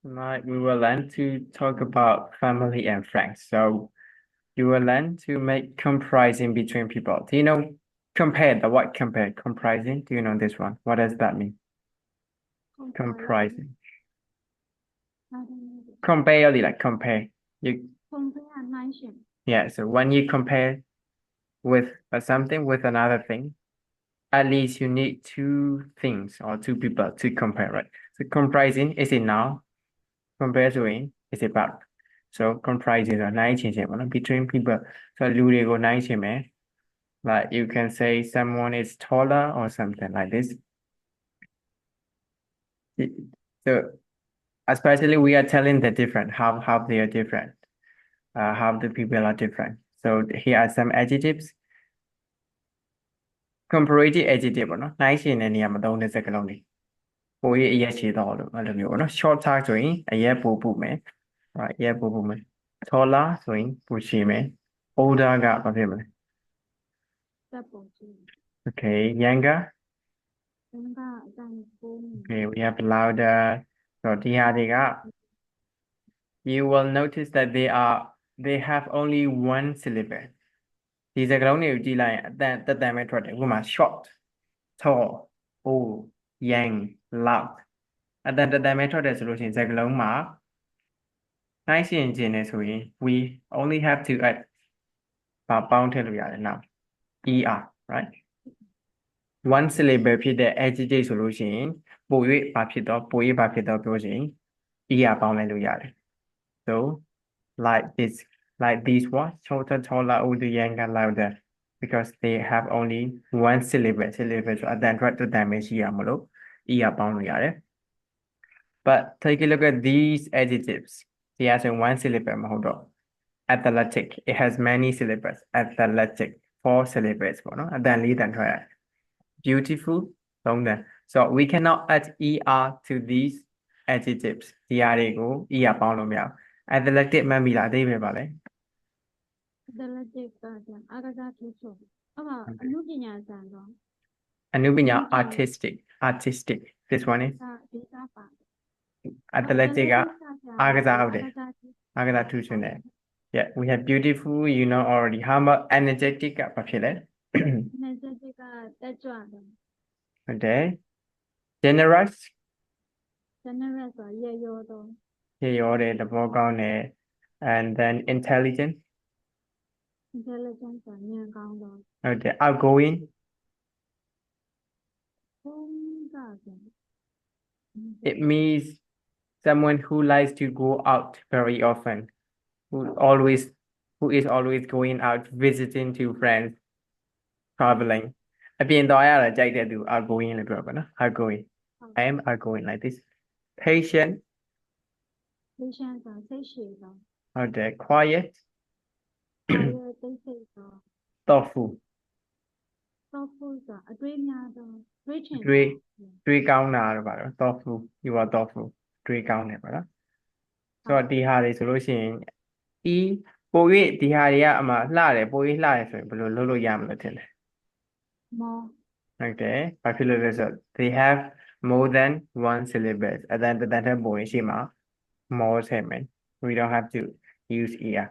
Like we will learn to talk about family and friends. So you will learn to make comparison between people. Do you know compare the what compare comprising? Do you know this one? What does that mean? Comparison. Comprising. I don't know. Compare only like compare. You Comprehension. yeah, so when you compare with something with another thing, at least you need two things or two people to compare, right? So comprising is a noun, comparing is a verb. So comprising or နိုင်ချင်ခြင်းပေါ့နော် between people. So လူတွေကိုနိုင်ချင်မယ် like you can say someone is taller or something like this. So especially we are telling the different how they are different, how the people are different. So here are some adjectives. Comparative adjective ပေါ့နော် နိုင်ချင်တဲ့နေရာမှာသုံးတဲ့စကားလုံးတွေ ပိုရေးအရက်ချေတော့လို့အဲ့လိုမျိုးပေါ့နော် short tag ဆိုရင်အရက်ပိုပူမယ် right အရက်ပိုပူမယ် taller ဆိုရင်ပိုရှည်မယ် older ကဘာဖြစ်မလဲ သက်ပုံကြည့် okay younger သင်ကအတန်ဖိုး okay we have louder ဆိုတော့ဒီဟာတွေက you will notice that they have only one syllable ဒီစကားလုံးတွေကိုကြည့်လိုက်ရင်အတန်တက်တန်ပဲထွက်တယ်ဥပမာ short tall old young loud အတန်တက်တန်ပဲထွက်တယ်ဆိုလို့ရှိရင်စကားလုံးမှာနှိုင်းယှဉ်ခြင်းနဲ့ဆိုရင် we only have to add ပေါင်းထည့်လို့ရတယ်နောက် er right one syllable ဖြစ်တဲ့ adjective ဆိုလို့ရှိရင်ပို၍ဘာဖြစ်တော့ပြောရင် er ပေါင်းလိုက်လို့ရတယ် so like these what shorter taller older younger louder because they have only one syllable ဆိုအတန်ထွက်တစ်တန်ပဲရှိရမလို့ er ပေါင်းလို့ရတယ် but take a look at these adjectives ဒီအဆို one syllable မဟုတ်တော့ athletic it has many syllables athletic four syllables ပေါ့နော်အတန်လေးတန်ထွက်ရတယ် beautiful သုံးတန် so we cannot add er to these adjectives ဒီဟာတွေကို er ပေါင်းလို့မရဘူး athletic မှတ်မိလားအဓိပ္ပာယ်ပါလဲ athletic ကအားကစားထူးချွန်အဲ့မှာအမှုပညာဆန်တော့ အနုပညာ artistic this one is ဒေတာပါ athletic ကအားကစားဟုတ်တယ်အားကစားထူးချွန်တယ် yeah we have beautiful you know already how about energetic ကဘာဖြစ်လဲ energetic ကတက်ကြွတယ် ဟုတ်တယ် generous generous ဆိုရရောတော့ ရေရောတယ်သဘောကောင်းတယ် and then intelligent intelligence ဆိုဉာဏ်ကောင်းတော့ ဟုတ်တယ် outgoing ဘုံကဆို it means someone who likes to go out very often who is always going out visiting to friends traveling အပြင်သွားရတာကြိုက်တဲ့သူ outgoing လို့ပြောပါနော် outgoing I am outgoing like this patient patient ဆိုစိတ်ရှည်တော့ ဟုတ်တယ် quiet တိတ်ဆိတ်တော့ thoughtful thoughtful ဆိုအတွေးများတော့တွေးချင် တွေးကောင်းတာတော့ပါတော့ thoughtful you are thoughtful တွေးကောင်းတယ်ပါနော်ဆိုတော့ဒီဟာတွေဆိုလို့ရှိရင်ဤပို၍ဒီဟာတွေကအမှလှတယ်ပို၍လှတယ်ဆိုရင်ဘယ်လိုလုပ်လို့ရမလဲထင်လဲ more ဟုတ်တယ်ဘာဖြစ်လို့လဲဆိုတော့ they have more than one syllable အတန်တန်ထက်ပိုရင်ရှိမှာ more ထည့်မယ် we don't have to use er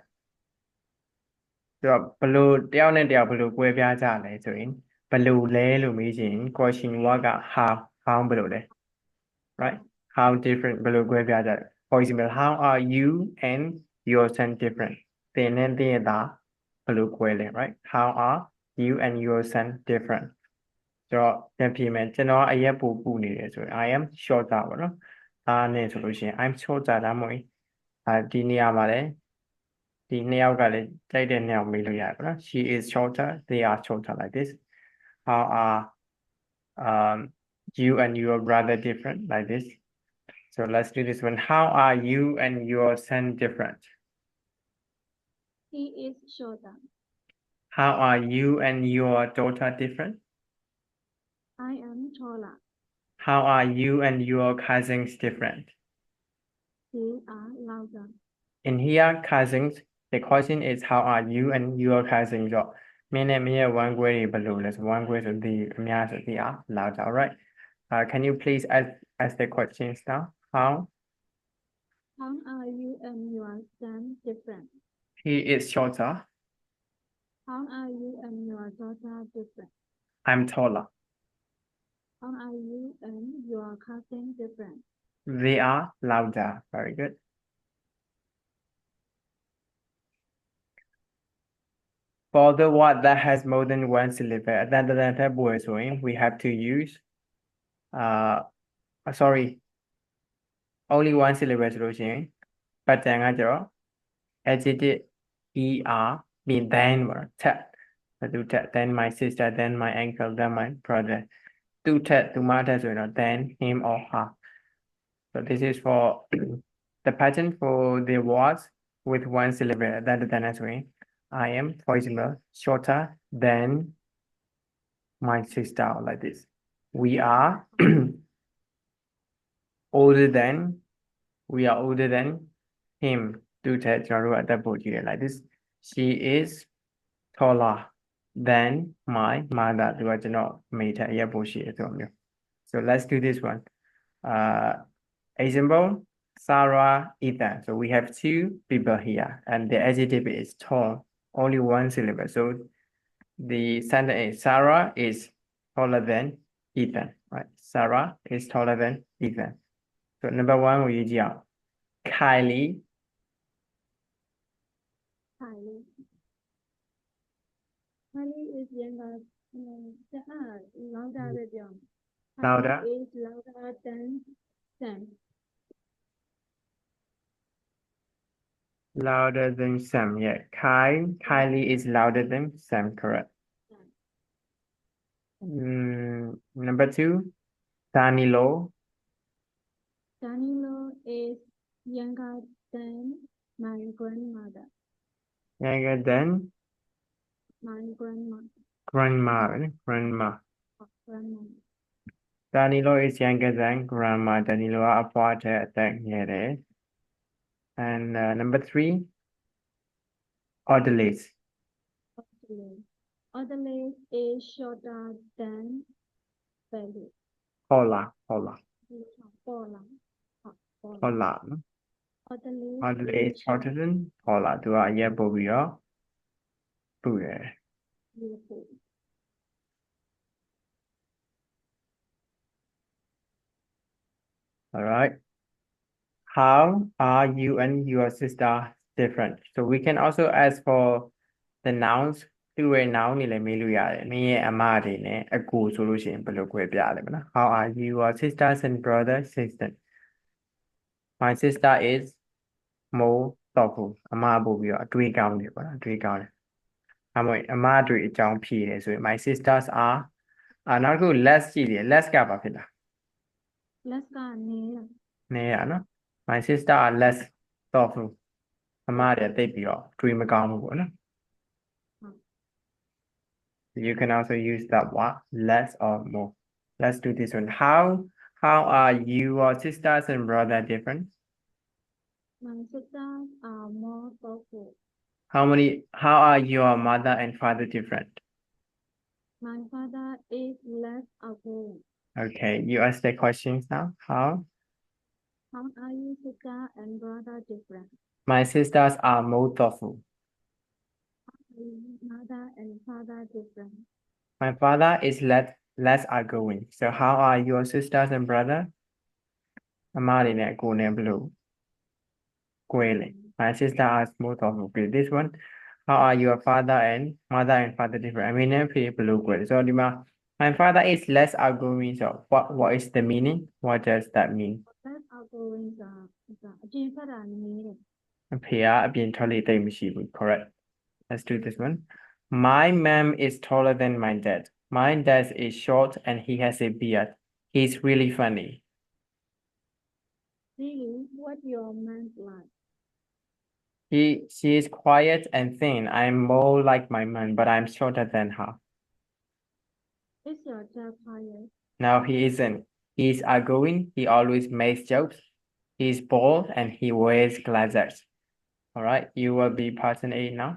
ဆိုတော့ဘယ်လိုတယောက်နဲ့တယောက်ဘယ်လိုကွဲပြားကြလဲဆိုရင်ဘယ်လိုလဲလို့မေးချင် question what က how ဘယ်လိုလဲ right how different ဘယ်လိုကွဲပြားကြလဲ for example how are you and your son different သင်နဲ့သင်ရဲ့သားဘယ်လိုကွဲလဲ right how are you and your son different ဆိုတော့ပြန်ပြင်မယ်ကျွန်တော်အရက်ပိုပူနေတယ်ဆိုရင် I am shorter ပေါ့နော်အားနဲ့ဆိုလို့ရှိရင် I'm shorter ဒါမှမဟုတ်ဒီနေရာမှာလည်းဒီနှစ်ယောက်ကလည်းကြိုက်တဲ့နှစ်ယောက်မေးလို့ရတယ်ပေါ့နော် she is shorter they are shorter like this how are you and your brother different like this so let's do this one how are you and your son different he is shorter how are you and your daughter different I am taller how are you and your cousins different they are louder in here cousins the question is how are you and your cousins တော့မင်းနဲ့မင်းရဲ့ one ခွဲတွေဘယ်လိုလဲဆို one ခွဲဆိုဒီအများဆိုဒီအား louder all right can you please ask the questions now how How are you and your son different? He is shorter. How are you and your daughter different? I'm taller. How are you and your cousin different? They are louder. Very good. For the word that has more than one syllable အတန်တန်ထက်ပိုရဆိုရင် we have to use sorry only one syllable ဆိုလို့ရှိရင် pattern ကကျတော့ adjective er ပြီး then ပေါ့နော်ထက်ဘယ်သူထက် then my sister then my uncle then my brother သူထက်သူမထက်ဆိုရင်တော့ then him or her. So this is for the pattern for the words with one syllable အတန်တန်နဲ့ဆိုရင် I am, for example, shorter than my sister, like this. We are older than him. Do that, like this. She is taller than my mother. So let's do this one. Example, Sarah, Ethan. So we have two people here, and the adjective is tall, only one syllable. So the sentence is Sarah is taller than Ethan, right? Sarah is taller than Ethan. So number one, we use Kylie. Kylie is younger. Louder with you. Louder. Kylie is louder than Sam. Louder than Sam, yeah. Kylie is louder than Sam, correct. Number two, Danilo. Danilo is younger than my grandmother. Younger than My grandma. grandma. Danilo is younger than grandma. Danilo are apart at here. And number three, Odalys. Odalys is shorter than Belly. Paula. Odalys is shorter than Paula. Do I hear Bobby? All right. How are you and your sister different? So we can also ask for the nouns. To a noun နေလည်းမေးလို့ရတယ်။မင်းရဲ့အမတွေနဲ့အကိုဆိုလို့ရှိရင်ဘယ်လိုခွဲပြရလဲမလား။ How are you your sisters and brothers sister? My sister is more thoughtful. အမပို့ပြီးတော့အတွေးကောင်းတယ်ပေါ့နော်။အတွေးကောင်းတယ်။အမအတွေအကြောင်းဖြေတယ်ဆိုရင် my sisters are နောက်တစ်ခု less ကြည့်တယ် less ကဘာဖြစ်လား less ကနည်းတာနည်းတာနော် my sister are less thoughtful အမတွေတိတ်ပြီးတော့တွေးမကောင်းဘူးပေါ့နော် You can also use that one less or more. Let's do this one. How are your sisters and brother different? My sisters are more thoughtful. How are your mother and father different? My father is less outgoing. Okay, you ask the questions now. How are your sister and brother different? My sisters are more thoughtful. Mother and father different. My father is less outgoing. So how are your sisters and brother? အမတွေနဲ့အကိုနဲ့ဘယ်လိုကွဲလဲ My sister are more thoughtful. Okay, this one. How are your father and mother and father different? I mean, bယ်လိုကွဲလဲ So ဒီမှာ my father is less outgoing. So what is the meaning? What does that mean? Less outgoing အပြင်ထွက်တာနည်းတယ်အဖေကအပြင်ထွက်လေတိတ်မရှိဘူး Correct. Let's do this one. My mom is taller than my dad. My dad is short and he has a beard. He's really funny. Really? What your mom like? She is quiet and thin. I'm more like my mom, but I'm shorter than her. Is your dad quiet? No, he isn't. He's outgoing. He always makes jokes. He's bald and he wears glasses. All right, you will be person A now.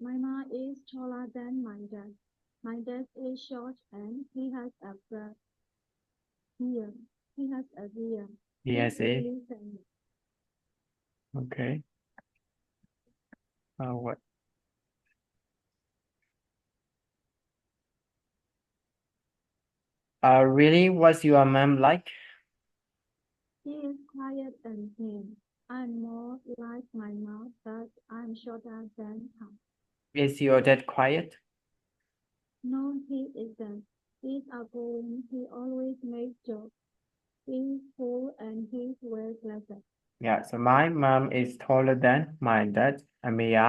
My mom is taller than my dad. My dad is short and he has a beard. He has a beard. He has a really funny. okay. What? Really, what's your mom like? He is quiet and thin. I'm more like my mom, but I'm shorter than her. Is your dad quiet? No, he isn't. He's outgoing. He always makes jokes. He's cool and he wears glasses. Yeah, so my mom is taller than my dad. အမေက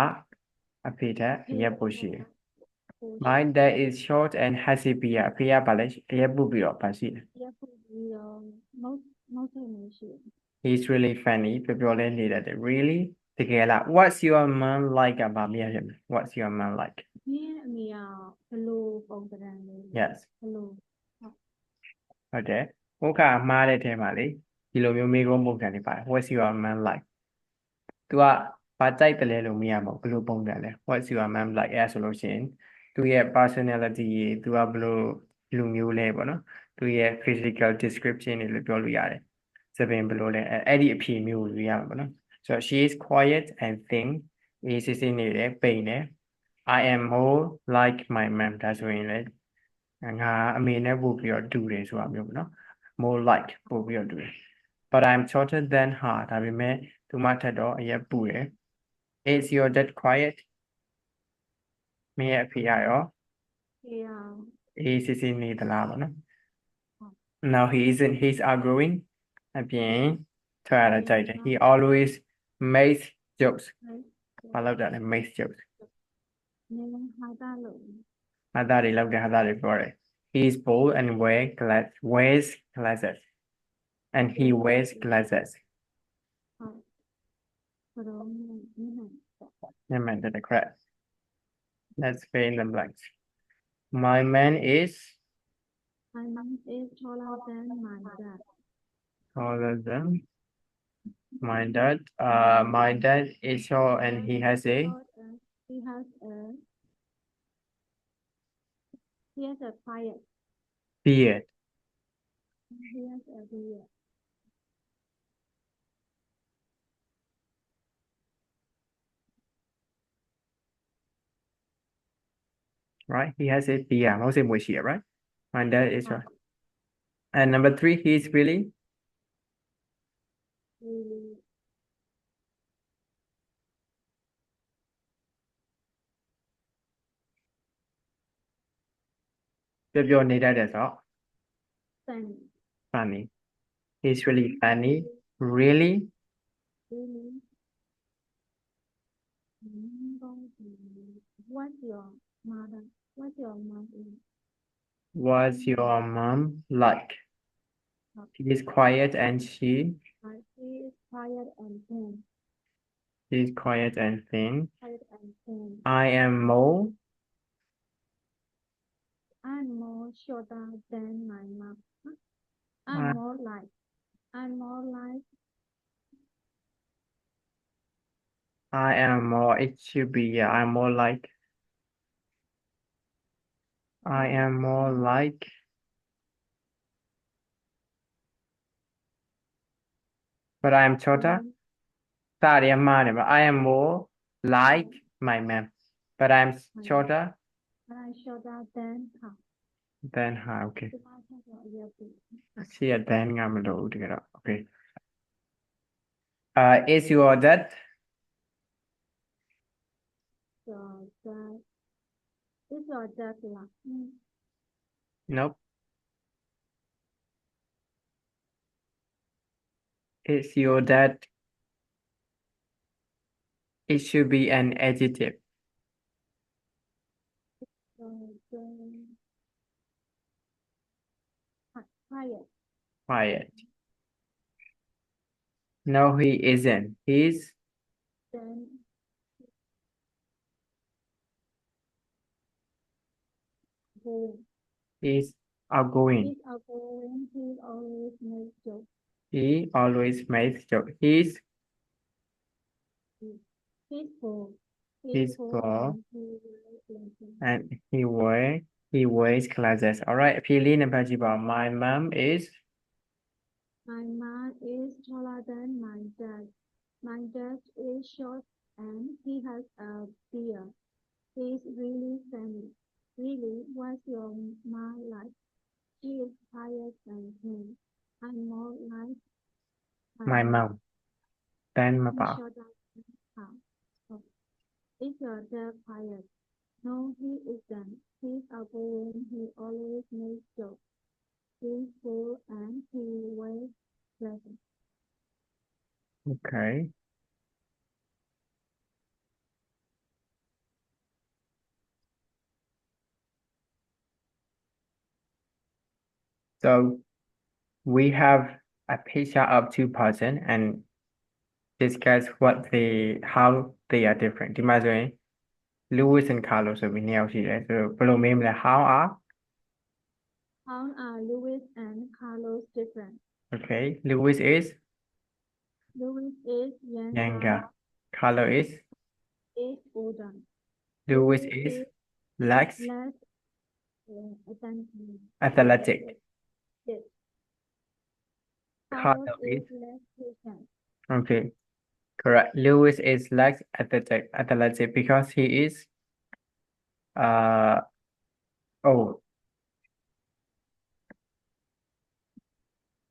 အဖေထက်အရက်ပိုရှိတယ် My dad is short and has a beard. အဖေကဘာလဲအရက်ပုပြီးတော့ဘာရှိလဲ most emotion. He's really funny ပြောပြောလေးနေတတ်တယ် Really တကယ်လား What's your mom like ကဘာမြင်ရမလဲ What's your mom like? နင်းအမေကဘလို့ပုံစံလေး Yes ဘလို့ ဟုတ်တယ်ဥက္ခအမှားတဲ့ထဲမှာလေဒီလိုမျိုးမေးခွန်းပုံစံတွေပါတယ် What's your mom like? သူကဘာကြိုက်တယ်လဲလို့မေးရမှာဘယ်လိုပုံစံလဲ What's your mom like အဲဆိုလို့ရှိရင်သူရဲ့ personality ရေသူကဘယ်လိုလူမျိုးလဲပေါ့နော်သူရဲ့ physical description တွေလို့ပြောလို့ရတယ်စပင်ဘယ်လိုလဲအဲ့ဒီအဖြေမျိုးကိုယူရမှာပေါ့နော်ဆိုတော့ she is quiet and thin အေးစစ်စစ်နေတယ်ပိန်တယ် I am more like my mom ဒါဆိုရင်လေငါအမေနဲ့ပို့ပြီးတော့တူတယ်ဆိုတာမျိုးပေါ့နော် more like ပို့ပြီးတော့တူတယ် but I'm shorter than her ဒါပေမဲ့သူမထက်တော့အရက်ပူတယ် Is your dad quiet မင်းရဲ့အဖေကရော ဖေက အေးစစ်စစ်နေသလားပေါ့နော် Now he's outgrowing အပြင်ထွက်ရတာကြိုက်တယ် He always makes jokes ဘာလို့တာလဲ makes jokes နင်းဟာတာလို့ ဟာတာတွေလောက်တယ်ဟာတာတွေပြောတယ် He is bold and wears glasses and he wears glasses ဟုတ်ဘလို့နင်း Never the correct Let's fill in the blanks My man is My mom is taller than my dad. taller than my dad. My dad is short and he has a He has a quiet. beard. He has a beard. Right? He has a beard. Most of which here, right? My dad is right. And number 3, he's really Really. that's all. Funny. Funny. He's really funny. Really? Really. What's your mother? What's your mom is? What's your mom like? She is quiet and she She is quiet and thin. is quiet and thin. Quiet and thin. I am more I'm more shorter than my mom. I'm more like. I am more it should be yeah, I'm more like I am more like but I am shorter. Sorry, I am more like my mom, but I'm shorter But I'm shorter than her. than her. Okay. သူမထက်တော့အရက်ပို See a then ငါမလို့တကယ်တော့ Okay. Is your dad So that is your dad လား Nope. Is your dad It should be an adjective. So then quiet. Quiet. No, he isn't. He's Then go. he's outgoing. He's outgoing. He always makes jokes. He always makes jokes. He's Peaceful. peaceful And he and wears glasses. he wears glasses. All right. Peeling and Pajiba. My mom is My mom is taller than my dad. My dad is short and he has a beard. He's really funny. Really, what's your mom like? She is higher than me. I'm more like my my mom. mom than my He's pa. shorter than her. Oh, is your dad quiet? No, he isn't. He's outgoing. He always makes jokes. He's cool and he wears pleasant. Okay. So we have a picture of two person and discuss how they are different. ဒီမှာဆိုရင် Lewis and Carlos ဆိုပြီးနှစ်ယောက်ရှိတယ်ဆိုတော့ဘယ်လိုမေးမလဲ how are How are Louis and Carlos different? okay Lewis is Louis is younger, younger Carlos is older. Lewis Louis is is less less athletic Yes. Carlos Carlos is is less patient. okay correct Lewis is less athletic because he is oh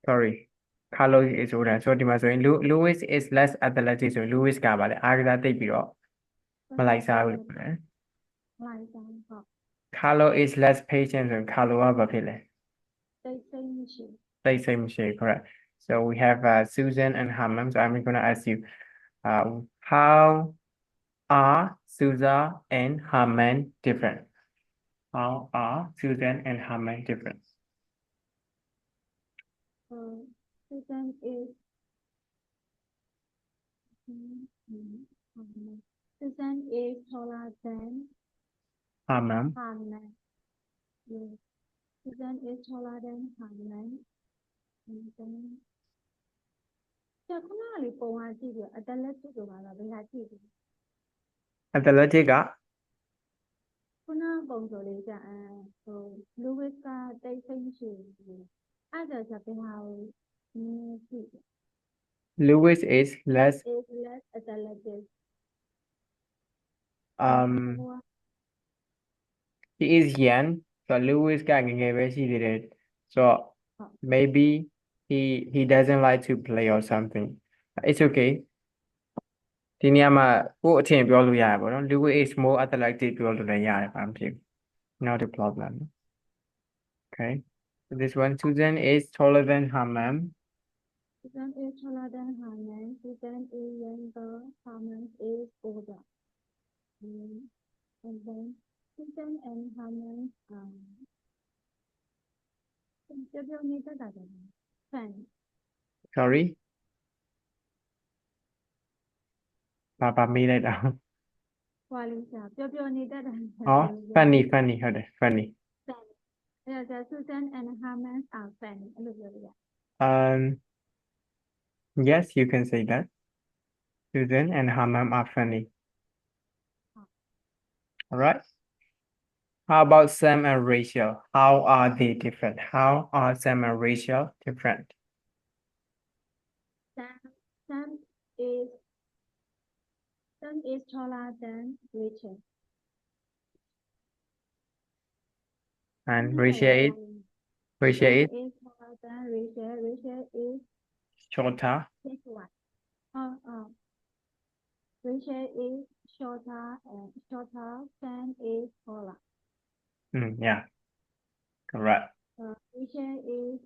sorry Carlos is older ဆိုတော့ဒီမှာဆိုရင် Lewis is less athletic ဆိုရင် Lewis ကပါလေအားကစားသိပ်ပြီးတော့မလိုက်စားဘူးလေ Like that. Carlos is less patient ဆိုရင် Carlos ကဘာဖြစ်လဲ They say machine. They same shade, correct. So we have Susan and Hammam. So I'm going to ask you, how are Susan and Hammam different? How are Susan and Hammam different? Susan is Susan is taller than Hammam. Hammam. Yes. Susan is taller than Hammam. And then ခုနကလေးပုံကကြည့်ပြီးအတလက်စစ်ဆိုတာကဘယ်ဟာကြည့်ပြီး Athletic က ခုနပုံဆိုလေးကLouis ကတိတ်ဆိတ်မရှိဘူးအဲ့ဒါဆိုဘယ်ဟာကိုကြည့် Lewis is less is less athletic. he is young. So Lewis ကငယ်ငယ်ပဲရှိသေးတယ် So maybe he doesn't like to play or something. It's okay. ဒီနေရာမှာကိုယ့်အထင်ပြောလို့ရတယ်ပေါ့နော် Lewis is more athletic ပြောလို့လည်းရတယ်ဘာမှမဖြစ်ဘူး Not a problem. Okay. So this one, Susan is taller than Hammam. Susan is taller than Hammam. Susan is younger. Hammam is older. And then Susan and Hammamပြောနေတတ်တာက friend. Sorry. ဘာမေးလိုက်တာ ဟွာလေးစာပြောနေတတ်တာ funny ဟုတ်တယ် funny. Yes, Susan and Hammam are funny အဲ့လိုပြောလို့ရ Yes, you can say that. Susan and Hammam are funny. All right. How about Sam and Rachel? How are they different? How are Sam and Rachel different? Sam is taller than Rachel. And Rachel is taller than Rachel. Rachel is shorter. Rachel is shorter and Sam is taller. Yeah. Correct. Rachel is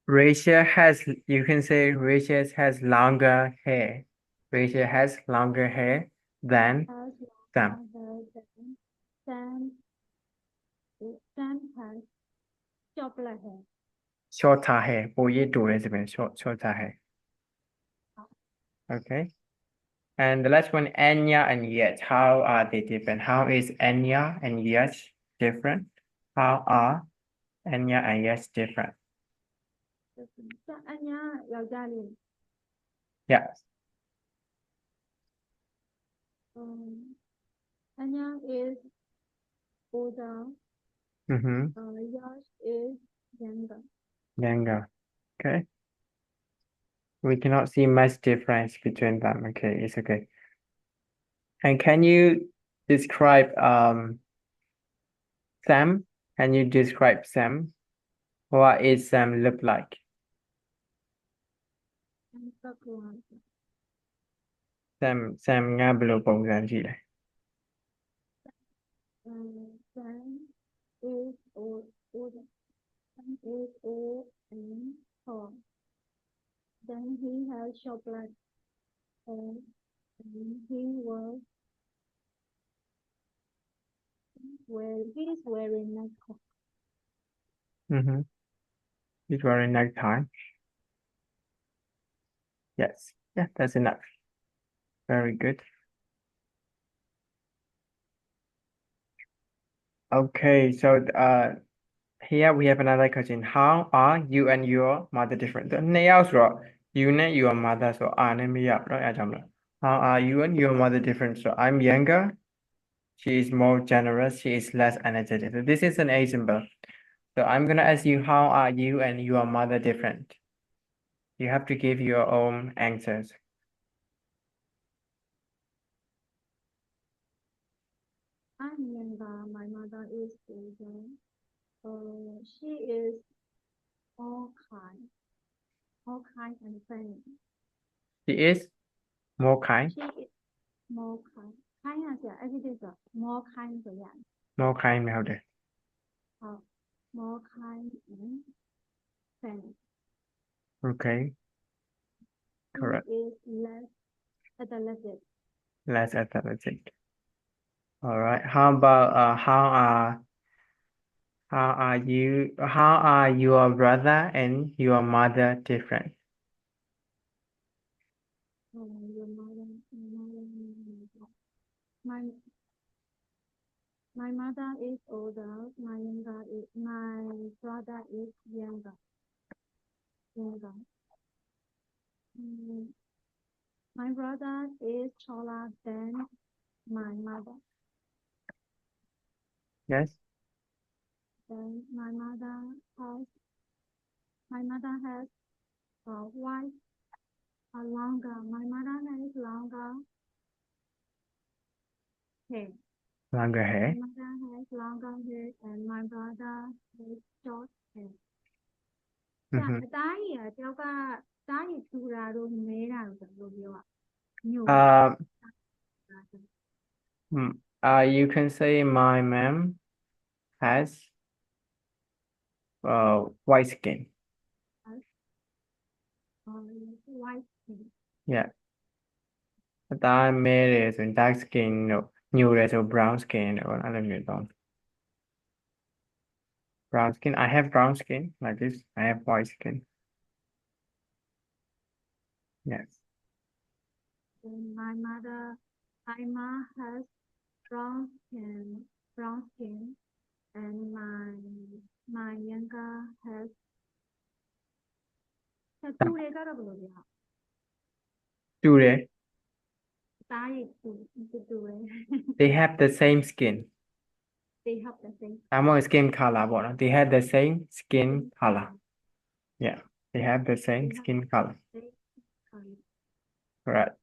Rachel has, you can say Rachel has longer hair. Rachel has longer hair than Sam. Sam has shorter hair. Shorter hair. ပိုရည်တူတယ်ဆိုရင် shorter hair. Okay. And the last one, Anya and Yet. How are they different? How is Anya and Yet different? How are Anya and Yet different? Anya ယောက်ျားလေး Yeah. Anya is older. Mm-hmm. Yours is younger. Younger. Okay. We cannot see much difference between them. Okay, it's okay. And can you describe Sam? Can you describe Sam? What is Sam look like? And background. Sam ငါဘယ်လိုပုံစံရှိလဲ Sam is older. Sam is old and tall. Then he has short black hair and he is wearing nightclothes. Mm-hmm. He's wearing necktie. Yes. Yeah, that's enough. Very good. Okay, so here we have another question. How are you and your mother different? နှစ်ယောက်ဆိုတော့ you နဲ့ your mother ဆိုတော့ R နဲ့မရဘူးเนาะအဲဒါကြောင့်မလို့ How are you and your mother different? So I'm younger. She is more generous. She is less energetic. So this is an example. So I'm gonna ask you, how are you and your mother different? You have to give your own answers. I'm younger. My mother is older. She is all kind and friendly. She is more kind. She is more kind. Kind ကဆရာအဲ့ဒီတည်းဆို more kind ဆိုရတယ် More kind မဟုတ်တယ် ဟုတ် more kind and friendly. Okay, She correct. is less athletic. Less athletic. All right. How about how are your brother and your mother different? Your mother, my mother is older. My brother is younger. My brother is taller than my mother. Yes. Then my mother has white longer. My mother has longer hair. Longer hair. My mother has longer hair and my brother has short hair. อือฮึ အသားကြီးကတယောက်ကသားကြီးထူတာတို့မဲတာတို့ဆိုလို့ပြောอ่ะညို you can say my mom has white skin. white skin. Yeah. အသားမဲတယ်ဆိုရင် dark skin တို့ညိုတယ်ဆို brown skin တို့ပေါ့နော်အဲ့လိုမျိုးတော့ brown skin. I have brown skin like this. I have white skin. Yes. And my mother has brown skin and my younger has တူတယ်ကတော့ဘယ်လိုပြော တူတယ် သားကြီးတူတယ် They have the same skin. they have the same ဒါမှမဟုတ် skin color ပေါ့နော် They have the same skin color. Yeah. They have the same skin color. color. Correct.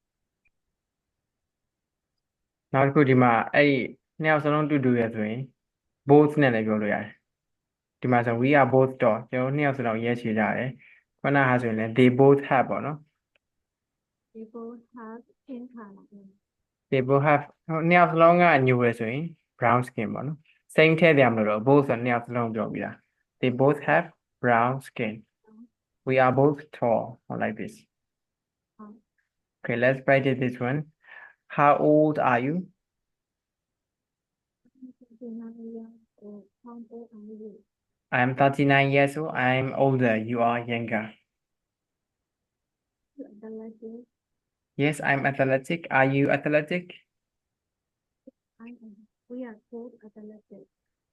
နောက်တစ်ခုဒီမှာအဲ့ဒီနှစ်ယောက်စလုံးတူတူရဆိုရင် both နဲ့လည်းပြောလို့ရတယ်ဒီမှာဆို we are both တော့ကျွန်တော်နှစ်ယောက်စလုံးရေးချကြတယ်ခုနကဆိုရင်လည်း they both have ပေါ့နော် they both have skin color. they both have နှစ်ယောက်စလုံးကညိုရဆိုရင် brown skin ပေါ့နော် same ထည့်တယ်မလို့တော့ both ဆိုနှစ်ယောက်စလုံးပြောပြီးတာ they both have brown skin we are both tall or like this okay let's practice this one how old are you how old are you? I'm 39 years old I'm older you are younger Athletic. yes I'm athletic are you athletic I am. We are both athletic.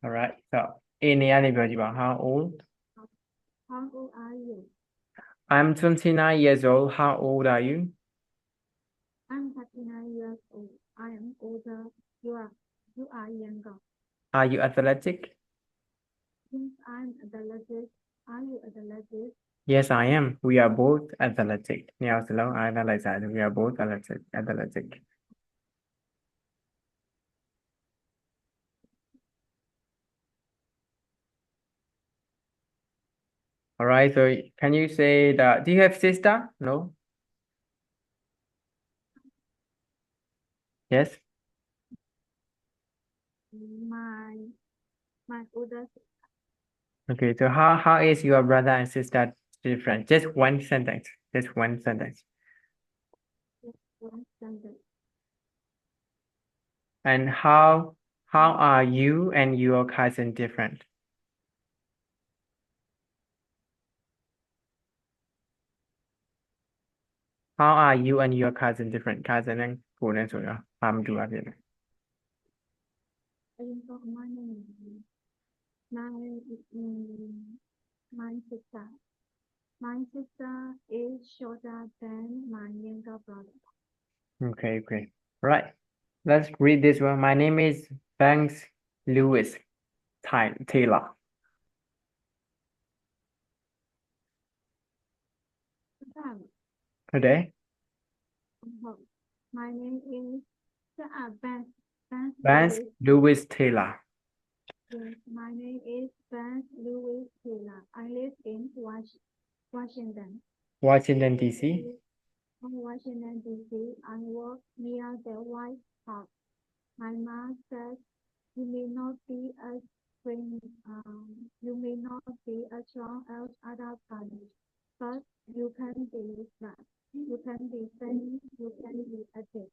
all right so အနေရာနေပြောကြည့်ပါ how old How old are you? I'm 29 years old. How old are you? I'm 39 years old. I am older. You are younger. Are you athletic? Yes, I'm athletic. Are you athletic? Yes, I am. We are both athletic. နှစ်ယောက်စလုံး I နဲ့လိုက်စားတယ် We are both athletic. All right, so can you say that? Do you have sister? No? Yes? My older Okay, so how is your brother and sister different? Just one sentence. Just one sentence. one standard. And how are you and your cousin different? How are you and your cousin different? Cousin နဲ့ကိုယ်နဲ့ဆိုတော့ဘာမတူတာဖြစ်လဲ I don't know my name. My my sister. My sister is shorter than my younger brother. Okay, great. Right. Let's read this one. My name is Banks Lewis Taylor. Today, My name is Banks Lewis Taylor. Yes, my name is Banks Lewis Taylor. I live in Washington. Washington, D.C. Washington, D.C. I work near the White House. My mom says you may not be as you may not be as strong as other parents, but you can be smart. You can be funny. You can be active.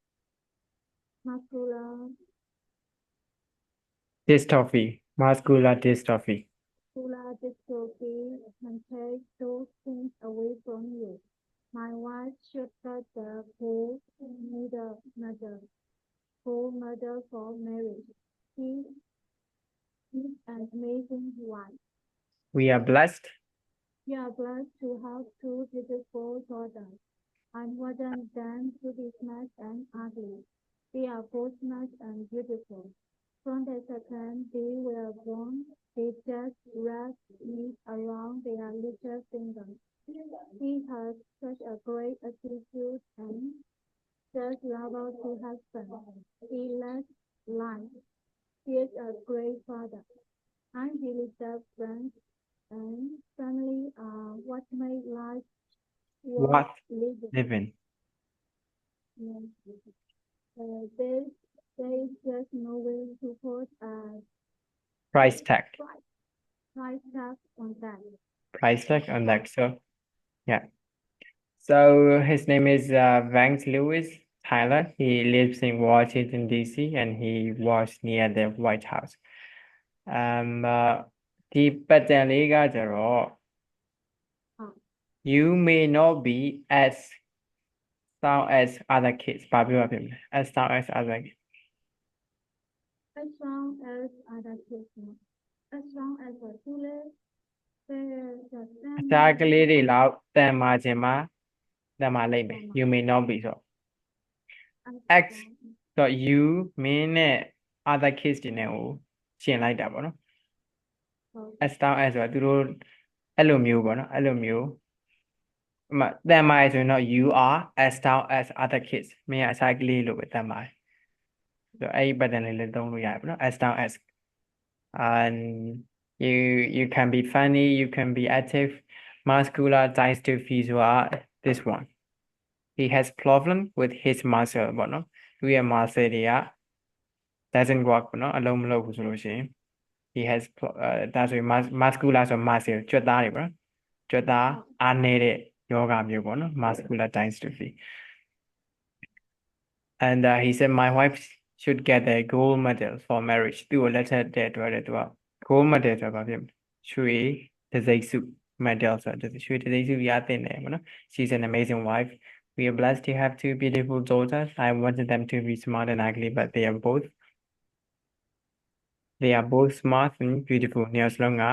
Muscular Dystrophy. Muscular dystrophy. dystrophy can take those things away from you. My wife should get the full medal for marriage. She is an amazing wife. We are blessed. We are blessed to have two beautiful daughters. I want them to be smart and ugly. They are both smart and beautiful. From the second they were born, they just wrapped me around their little fingers. He has such a great attitude and just lovable to husband. He loves life. He is a great father. I believe that friends and family are what make life worth living. Yes. There's just no way to put a Price tag. price tag on that. Price tag on that. So, yeah. So his name is Banks Lewis Tyler. He lives in Washington, D.C. and he was near the White House. ဒီပတ်တန်လေးကကျတော့ you may not be as strong as other kids ဘာပြောရဖြစ်မလဲ as strong as other kids As strong as other kids. As strong as a tool. အခြားကလေးတွေလောက်တန်မာခြင်းမှာတန်မာလိမ့်မယ် you may not be ဆို x ဆို you မင်းနဲ့ other kids တွေနဲ့ကိုရှင်းလိုက်တာပေါ့နော် as strong as ဆိုတာသူတို့အဲ့လိုမျိုးပေါ့နော်အဲ့လိုမျိုးအမှတန်မာရဆိုရင်တော့ you are as strong as other kids မင်းကအစားကလေးလို့ပဲတန်မာတယ်ဆိုအဲ့ဒီ pattern လေးလည်းသုံးလို့ရတယ်ပေါ့နော် as strong as and you can be funny you can be active muscular dystrophy ဆိုတာ this one he has problem with his muscle ပေါ့နော်သူရဲ့ muscle တွေက doesn't work ပေါ့နော်အလုံးမလုပ်ဘူးဆိုလို့ရှိရင် he has ဒါဆိုရင် muscular ဆို muscle ကြွက်သားတွေပေါ့နော်ကြွက်သားအားနေတဲ့ယောဂမျိုးပေါ့နော် muscular dystrophy and he said my wife should get a gold medal for marriage သူ့ကိုလက်ထပ်တဲ့အတွက်သူက gold medal ဆိုတာဘာဖြစ်မလဲရွှေတံဆိပ်စု medal ဆိုတာရွှေတံဆိပ်စုရသင့်တယ်ပေါ့နော် she's an amazing wife we are blessed to have two beautiful daughters I wanted them to be smart and ugly but they are both smart and beautiful နှစ်ယောက်စလုံးက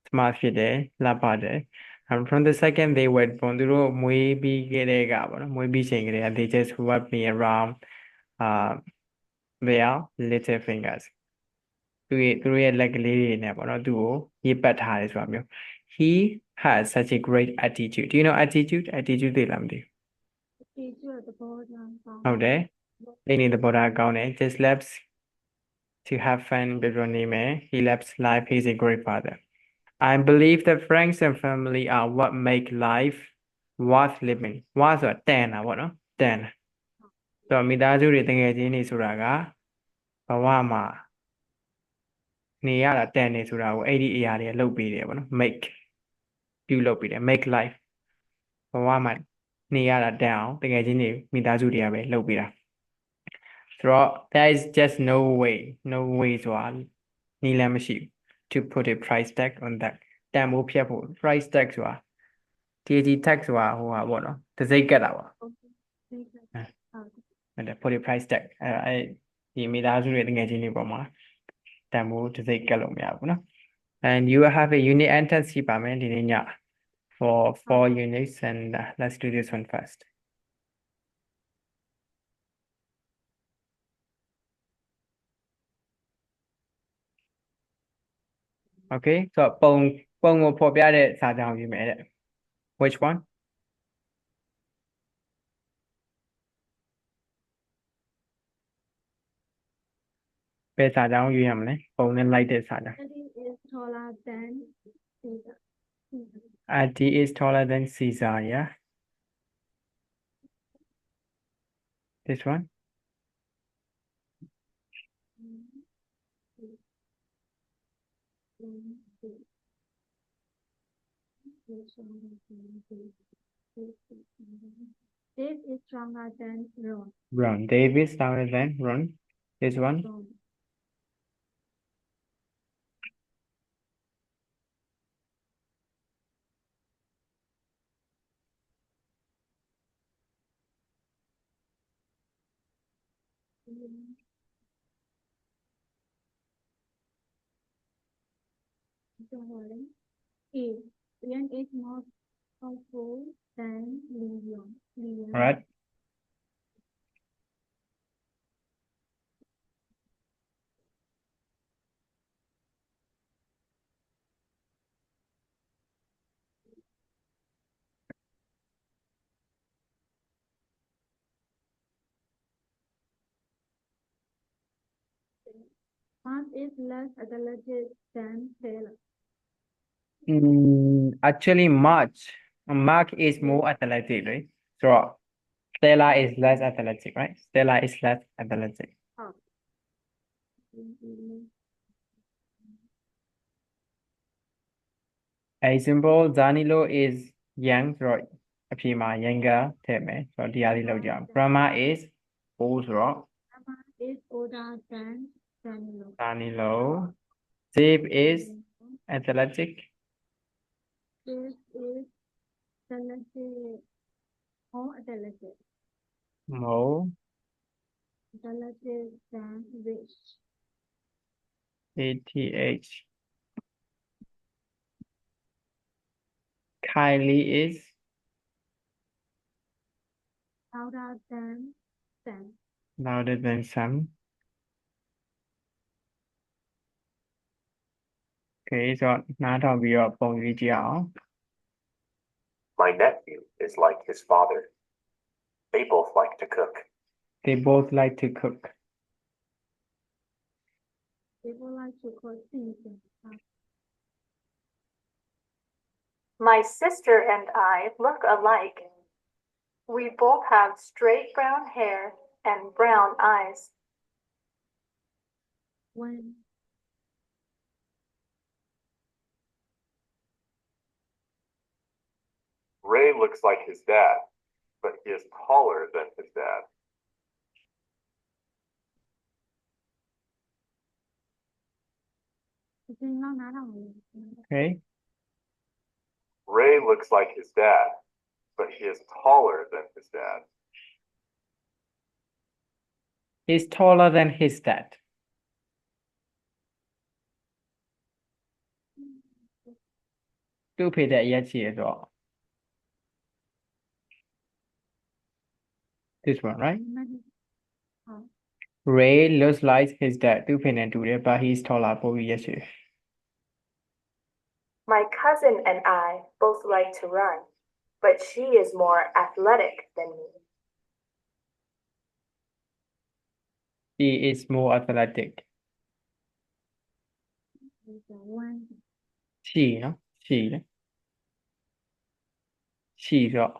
smart ဖြစ်တယ်လှပတယ် from the second they were born သူတို့မွေးပြီးခဲ့တဲ့ကပေါ့နော်မွေးပြီးချိန်ကလေးက they just wrapped me around their little fingers သူတို့ရဲ့လက်ကလေးတွေနဲ့ပေါ့နော်သူ့ကိုရေးပတ်ထားတယ်ဆိုတာမျိုး he has such a great attitude do you know attitude သိလားမသိ teacher သဘောထားကောင်း ဟုတ်တယ်အဲ့ဒီသဘောထားကောင်းတယ် just loves to have fun ပြောပြောနေမယ် he loves life he's a great father I believe that friends and family are what make life worth living worth ဆိုတာတန်တာပေါ့နော်တန်ဆိုတော့မိသားစုတွေတကယ်ချင်းနေဆိုတာကဘဝမှာနေရတာတန်နေဆိုတာကိုအဲ့ဒီအရာတွေလုပ်ပေးတယ်ပေါ့နော် make ပြုလုပ်ပေးတယ် make life ဘဝမှာနေရတာတန်အောင်တကယ်ချင်းနေမိသားစုတွေကပဲလုပ်ပေးတာဆိုတော့ there is just no way ဆိုတာနီလန်မရှိဘူး to put a price tag on that တန်ဖိုးဖြတ်ဖို့ price tag ဆိုတာ TG tag ဆိုတာဟိုပါပေါ့နော်တစ်စိတ်ကတ်တာပါဟုတ်တယ် put a price tag အဲ့ဒီမိသားစုတွေတကယ်ချင်းနေပေါ်မှာတန်ဖိုးတစ်စိတ်ကတ်လို့မရဘူးနော် and you will have a unit entrance ရှိပါမယ်ဒီနေ့ည for 4 units and let's do this one first okay ဆိုတော့ပုံကိုဖော်ပြတဲ့စာကြောင်းယူမယ်တဲ့ which one ဘယ်စာကြောင်းယူရမလဲပုံနဲ့လိုက်တဲ့စာကြောင်း Eddie is taller than Caesar Eddie is taller than Caesar yeah this one Dave is stronger than Ron Ron Dave is taller than Ron this one Ian is more powerful than Leon. all right Mark is less athletic than Taylor. Actually Mark is more athletic right so Stella is less athletic right Stella is less athletic a simple Danilo is young so အဖြေမှာ younger ထည့်မယ်ဆိုတော့ဒီဟာလေးလောက်ကြအောင် Brahma is old ဆိုတော့ Emma is older than Danilo. Danilo Dave is athletic This is athletic. More athletic. more Athletic than Rich. ATH Kylie is Louder than Sam. louder than Sam okay ဆိုတော့နားထောင်ပြီးတော့ပုံရေးကြည့်အောင် My nephew is like his father. They both like to cook. they both like to cook People like to call season. My sister and I look alike. We both have straight brown hair and brown eyes. When Ray looks like his dad, but he is taller than his dad. okay Ray looks like his dad, but he is taller than his dad. he's taller than his dad သူ့ဖေတဲ့အရက်ချီရဆိုတော့ this one right Ray looks like his dad သူ့ဖေနဲ့တူတယ် but he's taller ပိုပြီးရက်ရှည် My cousin and I both like to run, but she is more athletic than me. He is more athletic is the one ရှိနော်ရှိလေရှိဆိုတော့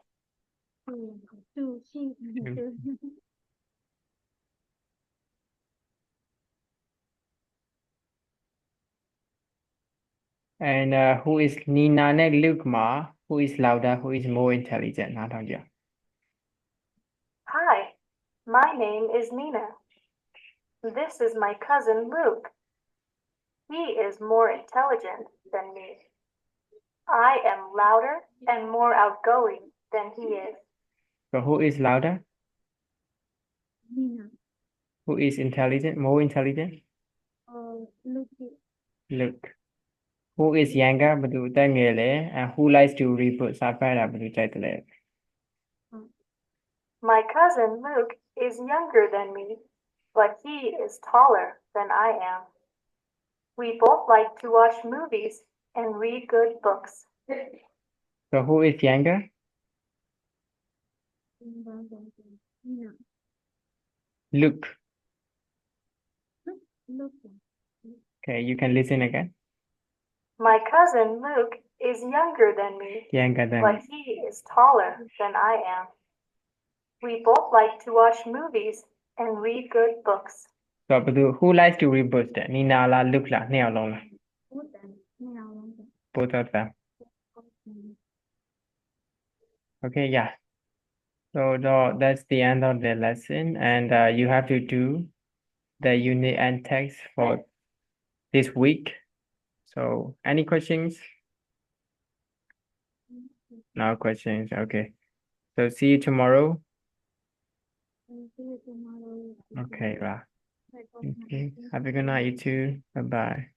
two sheep two and who is Nina နဲ့ Luke မှာ who is louder who is more intelligent နားထောင်ကြည့် Hi, my name is Nina. This is my cousin Luke. He is more intelligent than me. I am louder and more outgoing than he is. so who is louder Nina who is intelligent more intelligent Luke Luke who is younger ဘယ်သူအသက်ငယ်လဲ and who likes to read books စာဖတ်တာဘယ်သူကြိုက်တယ်လဲ My cousin Luke is younger than me, but he is taller than I am. We both like to watch movies and read good books. so who is younger Nina Luke Luke okay you can listen again My cousin Luke is younger than me, younger than but he is taller than I am. We both like to watch movies and read good books. so ဘယ်သူ who likes to read books တဲ့ Nina လား Luke လားနှစ်ယောက်လုံးလား Good and နှစ်ယောက်လုံးပဲ both of them okay yeah so that's the end of the lesson and you have to do the unit and text for this week so any questions no questions okay so see you tomorrow See you tomorrow okay right Bye. okay have a good night you too bye bye